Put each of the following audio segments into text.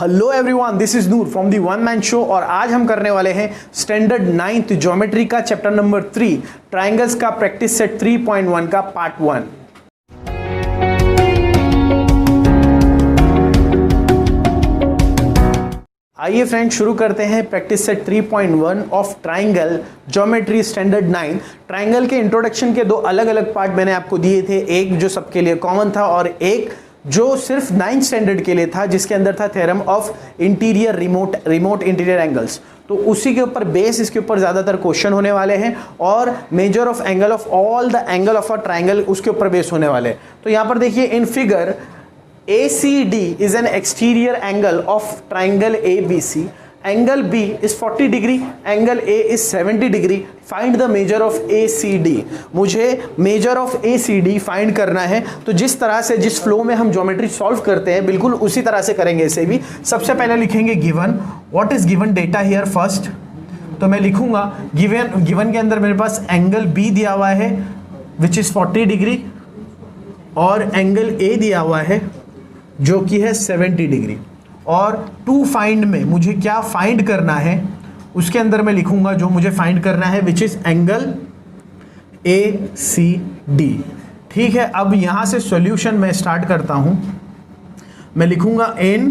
Hello everyone, this is Noor from the one man show और आज हम करने वाले हैं स्टैंडर्ड 9th ज्योमेट्री का चैप्टर नंबर 3 ट्राइंगल्स का प्रैक्टिस सेट 3.1 का पार्ट 1। आइए फ्रेंड शुरू करते हैं practice set 3.1 of triangle geometry standard 9। Triangle के इंट्रोडक्शन के दो अलग अलग पार्ट मैंने आपको दिए थे, एक जो सबके लिए कॉमन था और एक जो सिर्फ 9th स्टैंडर्ड के लिए था, जिसके अंदर था theorem of interior remote interior angles. तो उसी के ऊपर बेस इसके ऊपर ज़्यादातर क्वेश्चन होने वाले हैं और major of angle of all the angle of a triangle उसके ऊपर बेस होने वाले हैं। तो यहाँ पर देखिए in figure ACD is an exterior angle of triangle ABC. Angle B is 40 degree, angle A is 70 degree. Find the measure of ACD. मुझे measure of ACD find करना है। तो जिस तरह से जिस फ्लो में हम ज्योमेट्री सॉल्व करते हैं बिल्कुल उसी तरह से करेंगे इसे भी। सबसे पहले लिखेंगे given. What is given data here first? तो मैं लिखूंगा गिवन के अंदर मेरे पास एंगल B दिया हुआ है विच इज 40 डिग्री और एंगल A दिया हुआ है जो कि है 70 डिग्री। और टू फाइंड में मुझे क्या फाइंड करना है उसके अंदर मैं लिखूंगा जो मुझे फाइंड करना है विच इज एंगल ACD। ठीक है, अब यहां से सॉल्यूशन मैं स्टार्ट करता हूं। मैं लिखूंगा in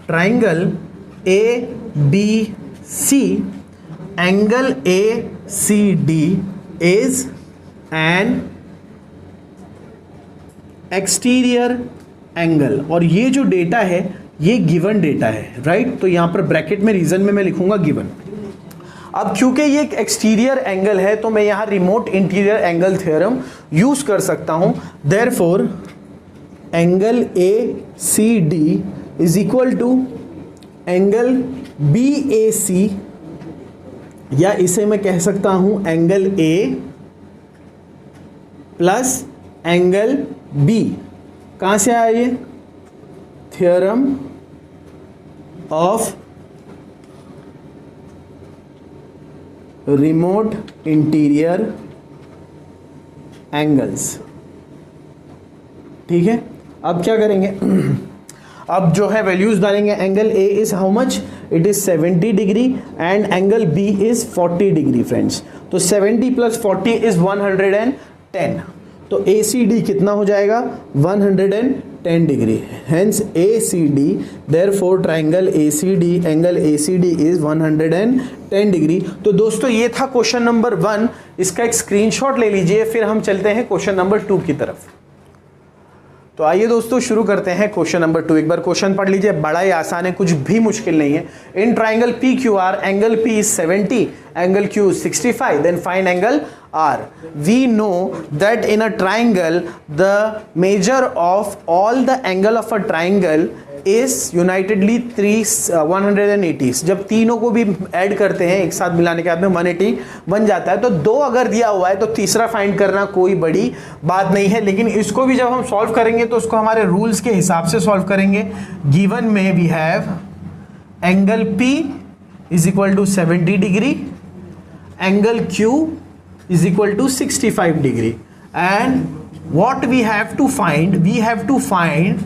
triangle ABC angle ACD is an exterior angle. और ये जो डेटा है ये गिवन डेटा है, राइट। तो यहां पर ब्रैकेट में रीजन में मैं लिखूंगा गिवन। अब क्योंकि ये एक एक्सटीरियर एंगल है तो मैं यहां remote interior angle theorem use कर सकता हूं। Therefore angle ACD is equal to angle BAC, या इसे मैं कह सकता हूं angle A plus angle B। कहां से आया ये? Theorem of remote interior angles. ठीक है, अब क्या करेंगे? अब जो है वैल्यूज डालेंगे। Angle A is how much? It is 70 degree and angle B is 40 degree friends. तो 70 प्लस 40 इज 110। तो ACD कितना हो जाएगा? 110 degree. Hence ACD, therefore triangle ACD angle ACD is 110 degree. तो दोस्तों ये था क्वेश्चन नंबर 1। इसका एक स्क्रीनशॉट ले लीजिए, फिर हम चलते हैं क्वेश्चन नंबर 2 की तरफ। तो आइए दोस्तों शुरू करते हैं क्वेश्चन नंबर 2। एक बार क्वेश्चन पढ़ लीजिए, बड़ा ही आसान है, कुछ भी मुश्किल नहीं है। इन triangle PQR angle P is 70, angle Q is 65, then find angle R. We know that in a triangle the measure of all the angle of a triangle is unitedly 180। जब तीनों को भी ऐड करते हैं एक साथ मिलाने के बाद में 180 बन जाता है। तो दो अगर दिया हुआ है तो तीसरा फाइंड करना कोई बड़ी बात नहीं है, लेकिन इसको भी जब हम सॉल्व करेंगे तो उसको हमारे रूल्स के हिसाब से सॉल्व करेंगे। गिवन में we have angle P is equal to 70 degree, angle Q is equal to 65 degree, and what we have to find? We have to find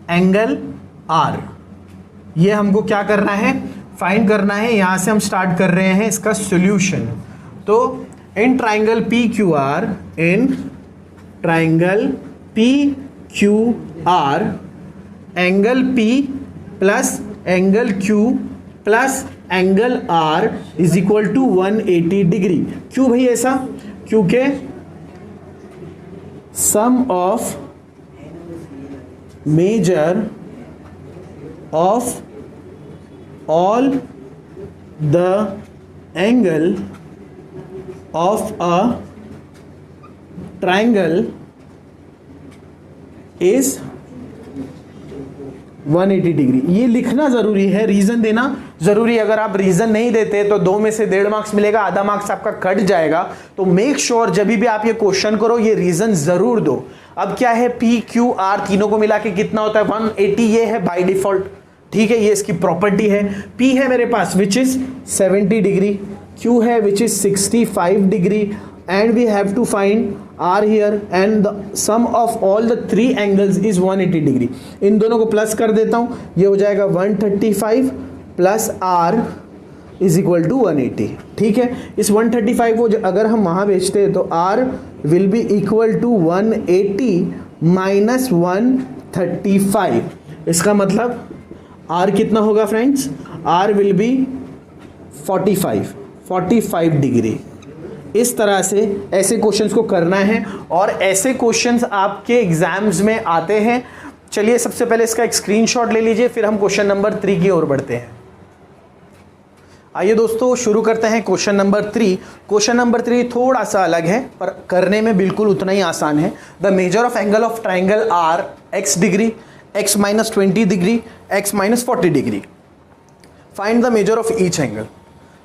angle R। ये हमको क्या करना है? फाइंड करना है। यहां से हम स्टार्ट कर रहे हैं इसका सॉल्यूशन। तो in triangle PQR, in triangle PQR angle P plus angle Q plus angle R is equal to 180 degree. क्यों भाई ऐसा? क्योंकि sum of measure of all the angle of a triangle is 180 degree. ये लिखना जरूरी है, reason देना जरूरी है। अगर आप रीजन नहीं देते तो 2 में से 1.5 मार्क्स मिलेगा, आधा मार्क्स आपका कट जाएगा। तो मेक श्योर जब भी आप ये क्वेश्चन करो ये रीजन जरूर दो। अब क्या है? PQR तीनों को मिला के कितना होता है? 180। ये है बाय डिफॉल्ट, ठीक है, ये इसकी प्रॉपर्टी है। P है मेरे पास विच इज 70 डिग्री, Q है which is 65 degree and we have to find r here and the sum of all the three angles is 180 degree. इन दोनों को प्लस कर देता हूँ, ये हो जाएगा 135 plus r is equal to 180। ठीक है, इस 135 को अगर हम वहाँ भेजते हैं तो r will be equal to 180 minus 135। इसका मतलब r कितना होगा friends, r will be 45 degree. इस तरह से ऐसे क्वेश्चंस को करना है और ऐसे क्वेश्चंस आपके एग्जाम्स में आते हैं। चलिए सबसे पहले इसका एक स्क्रीनशॉट ले लीजिए, फिर हम क्वेश्चन नंबर 3 की ओर बढ़ते हैं। आइए दोस्तों शुरू करते हैं क्वेश्चन नंबर 3। क्वेश्चन नंबर 3 थोड़ा सा अलग है पर करने में बिल्कुल उतना ही आसान है। The measure of angle of triangle are x degree, x minus 20 degree, x minus 40 degree. Find the measure of each angle.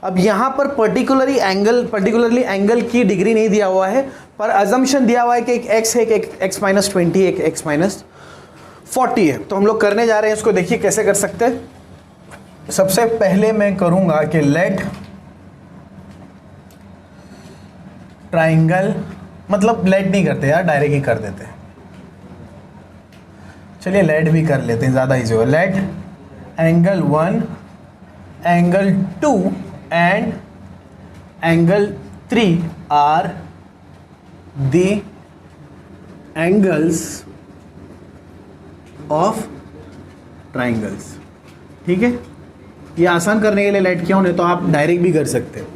अब यहाँ पर पर्टिकुलरली एंगल की डिग्री नहीं दिया हुआ है, पर अजम्पशन दिया हुआ है कि एक x है, एक x माइनस 20, एक x माइनस 40 है। तो हम लोग करने जा रहे हैं इसको, देखिए कैसे कर सकते हैं। सबसे पहले मैं करूँगा कि लेट ट्राइंगल, मतलब लेट नहीं करते यार, डायरेक्ट ही कर देते हैं। चलिए लेट भी कर लेते हैं, ज़्यादा ईजी होगा। Let angle 1, angle 2 and angle 3 are the angles of triangles। ठीक है, ये आसान करने के लिए लेट किया, नहीं तो आप डायरेक्ट भी कर सकते हो।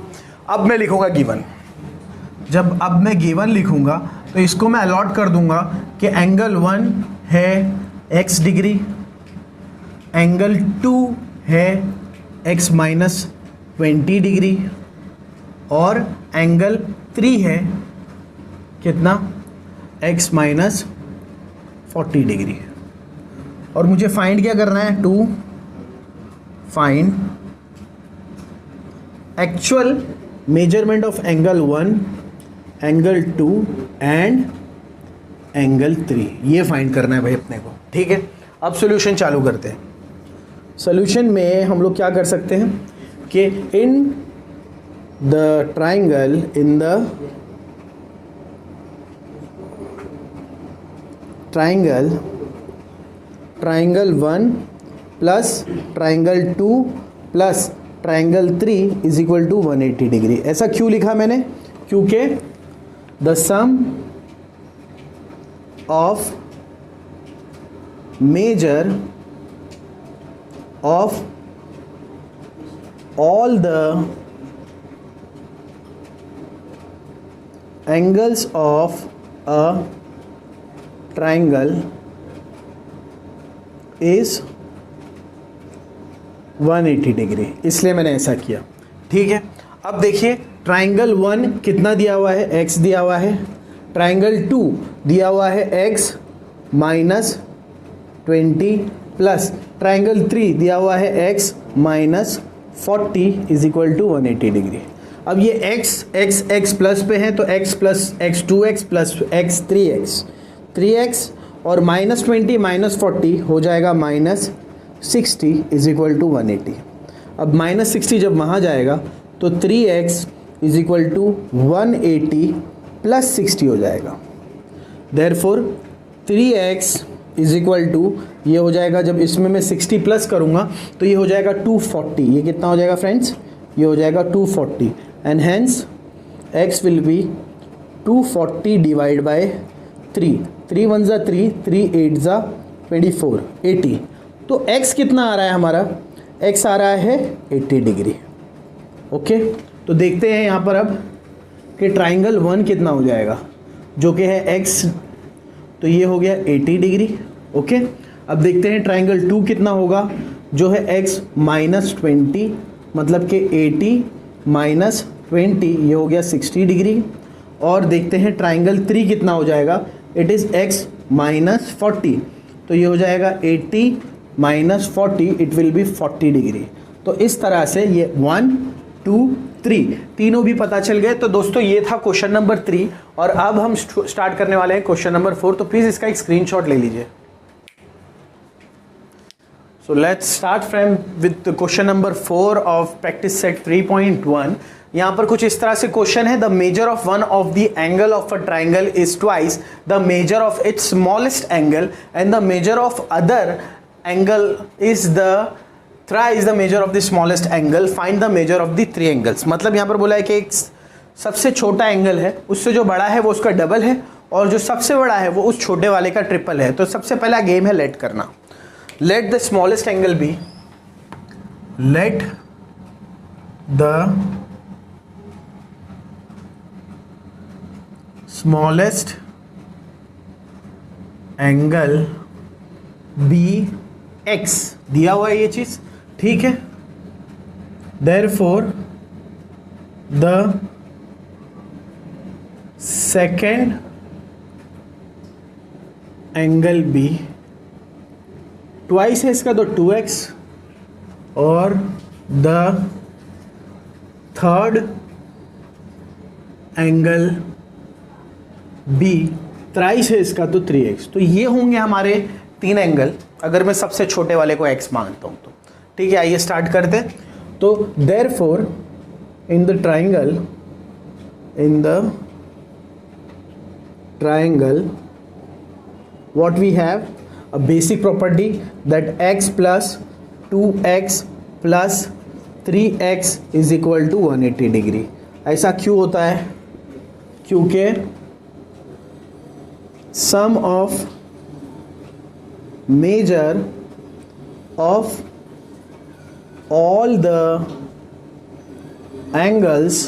अब मैं लिखूंगा गिवन। जब अब मैं गिवन लिखूंगा तो इसको मैं अलॉट कर दूंगा कि एंगल 1 है x डिग्री, एंगल 2 है x माइनस 20 डिग्री और एंगल 3 है कितना, x माइनस 40 डिग्री। और मुझे फाइंड क्या करना है, to find actual measurement of angle 1, angle 2 and angle 3। ये फाइंड करना है भाई अपने को। ठीक है, अब सॉल्यूशन चालू करते हैं। सॉल्यूशन में हम लोग क्या कर सकते हैं कि in the triangle, in the triangle 1 plus triangle 2 plus triangle 3 is equal to 180 degree. ऐसा क्यों लिखा मैंने, क्योंकि the sum of measure of all the angles of a triangle is 180 degree, इसलिए मैंने ऐसा किया। ठीक है, अब देखिए ट्राइंगल 1 कितना दिया हुआ है, x दिया हुआ है, ट्राइंगल 2 दिया हुआ है x माइनस 20 प्लस ट्राइंगल 3 दिया हुआ है x minus 40 is equal to 180 degree. अब ये x प्लस पे है तो x plus x 2x plus x 3x और माइनस 20 माइनस 40 हो जाएगा माइनस 60 इज इक्वल टू 180। अब माइनस 60 जब वहाँ जाएगा तो 3x is equal to 180 plus 60 हो जाएगा। Therefore 3x is equal to, ये हो जाएगा जब इसमें मैं 60 प्लस करूँगा तो ये हो जाएगा 240। ये कितना हो जाएगा फ्रेंड्स, ये हो जाएगा 240 and hence x will be 240 divide by 3, 3 1 ज़ा 3, 3 8 ज़ा 24, 80। तो x कितना आ रहा है हमारा, x आ रहा है 80 डिग्री। ओके, तो देखते हैं यहाँ पर अब कि ट्राइंगल 1 कितना हो जाएगा, जो कि है x, तो ये हो गया 80 डिग्री। ओके, अब देखते हैं ट्राइंगल 2 कितना होगा, जो है x माइनस 20, मतलब कि 80 माइनस 20, ये हो गया 60 डिग्री। और देखते हैं ट्राइंगल 3 कितना हो जाएगा, इट इज़ x माइनस 40, तो ये हो जाएगा 80 minus 40, it will be 40 degree. तो इस तरह से ये 1 2 3 तीनों भी पता चल गए। तो दोस्तों ये था क्वेश्चन नंबर 3 और अब हम स्टार्ट करने वाले हैं क्वेश्चन नंबर 4। तो प्लीज़ इसका एक स्क्रीनशॉट ले लीजिए। So let's start from with the question number 4 of practice set 3.1. यहां पर कुछ इस तरह से क्वेश्चन है, the measure of one of the angle of a triangle is twice the measure of its smallest angle and the measure of other angle is the thrice the measure of the smallest angle, find the measure of the three angles. मतलब यहां पर बोला है कि एक सबसे छोटा angle है, उससे जो बड़ा है वो उसका डबल है, और जो सबसे बड़ा है वो उस छोटे वाले का ट्रिपल है। तो सबसे पहला गेम है लेट करना। Let the smallest angle be, let the smallest angle be x, दिया हुआ है ये चीज, ठीक है। Therefore the second angle be, twice है इसका तो 2x, और the third angle be, thrice है इसका तो 3x। तो ये होंगे हमारे तीन एंगल, अगर मैं सबसे छोटे वाले को x मानता हूं तो, ठीक है। आइए स्टार्ट करते हैं। तो therefore in the triangle, what we have a basic property that x plus 2x plus 3x is equal to 180 degree. ऐसा क्यों होता है? क्योंकि sum of measure of all the angles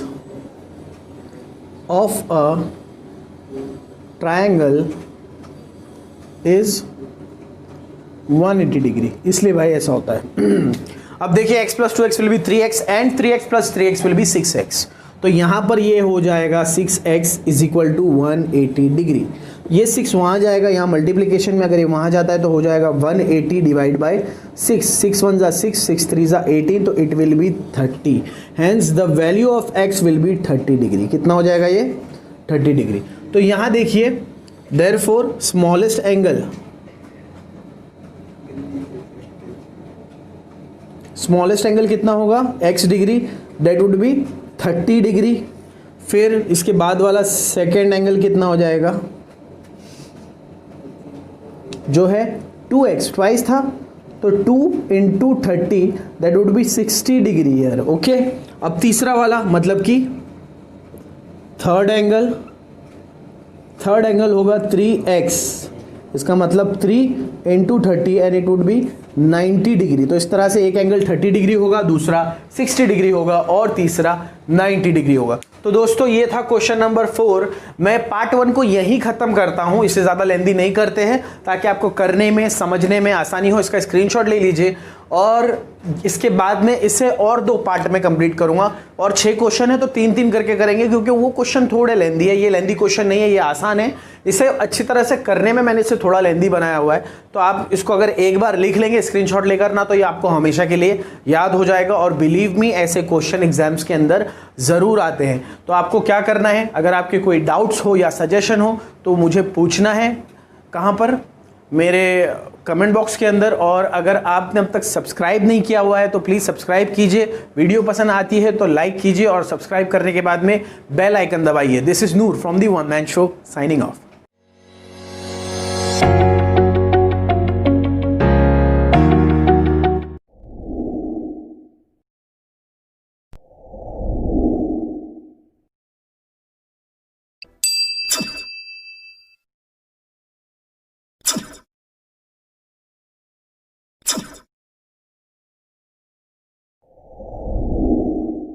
of a triangle is 180 degree, इसलिए भाई ऐसा होता है। अब देखिए x plus 2x will be 3x and 3x plus 3x will be 6x। तो यहां पर ये हो जाएगा 6x is equal to 180 degree. ये 6 वहां जाएगा, यहाँ मल्टीप्लीकेशन में अगर ये वहां जाता है तो हो जाएगा 180 डिवाइड बाई 6, 6 1 जा 6, 6 3 जा 18, तो it will be 30। Hence the value of x will B 30 degree. कितना हो जाएगा ये? 30 डिग्री। तो यहां देखिए therefore smallest angle, smallest angle कितना होगा? x degree, that would be 30 degree. फिर इसके बाद वाला सेकेंड एंगल कितना हो जाएगा? जो है 2x, ट्वाइस था तो 2 into 30 that would be 60 degree year. Okay, अब तीसरा वाला मतलब कि थर्ड एंगल होगा 3x, इसका मतलब 3 into 30 and it would be 90 degree. तो इस तरह से एक एंगल 30 डिग्री होगा, दूसरा 60 डिग्री होगा और तीसरा 90 डिग्री होगा। तो दोस्तों ये था क्वेश्चन नंबर 4। मैं पार्ट 1 को यहीं खत्म करता हूं, इससे ज्यादा लेंदी नहीं करते हैं, ताकि आपको करने में समझने में आसानी हो। इसका स्क्रीनशॉट ले लीजिए और इसके बाद में इसे और 2 पार्ट में कंप्लीट करूंगा। और 6 क्वेश्चन है तो 3-3 करके करेंगे, क्योंकि वो क्वेश्चन थोड़े लेंदी है, ये लेंदी क्वेश्चन नहीं है, ये आसान है। इसे अच्छी तरह से करने में मैंने इसे थोड़ा लेंदी बनाया हुआ है। तो आप इसको अगर एक बार लिख लेंगे स्क्रीनशॉट लेकर ना, तो ये आपको हमेशा के लिए याद हो जाएगा। और बिलीव मी, ऐसे क्वेश्चन एग्जाम्स के अंदर ज़रूर आते हैं। तो आपको क्या करना है, अगर आपके कोई डाउट्स हो या सजेशन हो तो मुझे पूछना है। कहाँ पर? मेरे कमेंट बॉक्स के अंदर। और अगर आपने अब तक सब्सक्राइब नहीं किया हुआ है तो प्लीज़ सब्सक्राइब कीजिए। वीडियो पसंद आती है तो लाइक कीजिए और सब्सक्राइब करने के बाद में बेल आइकन दबाइए। This is Noor from the one man show, signing off.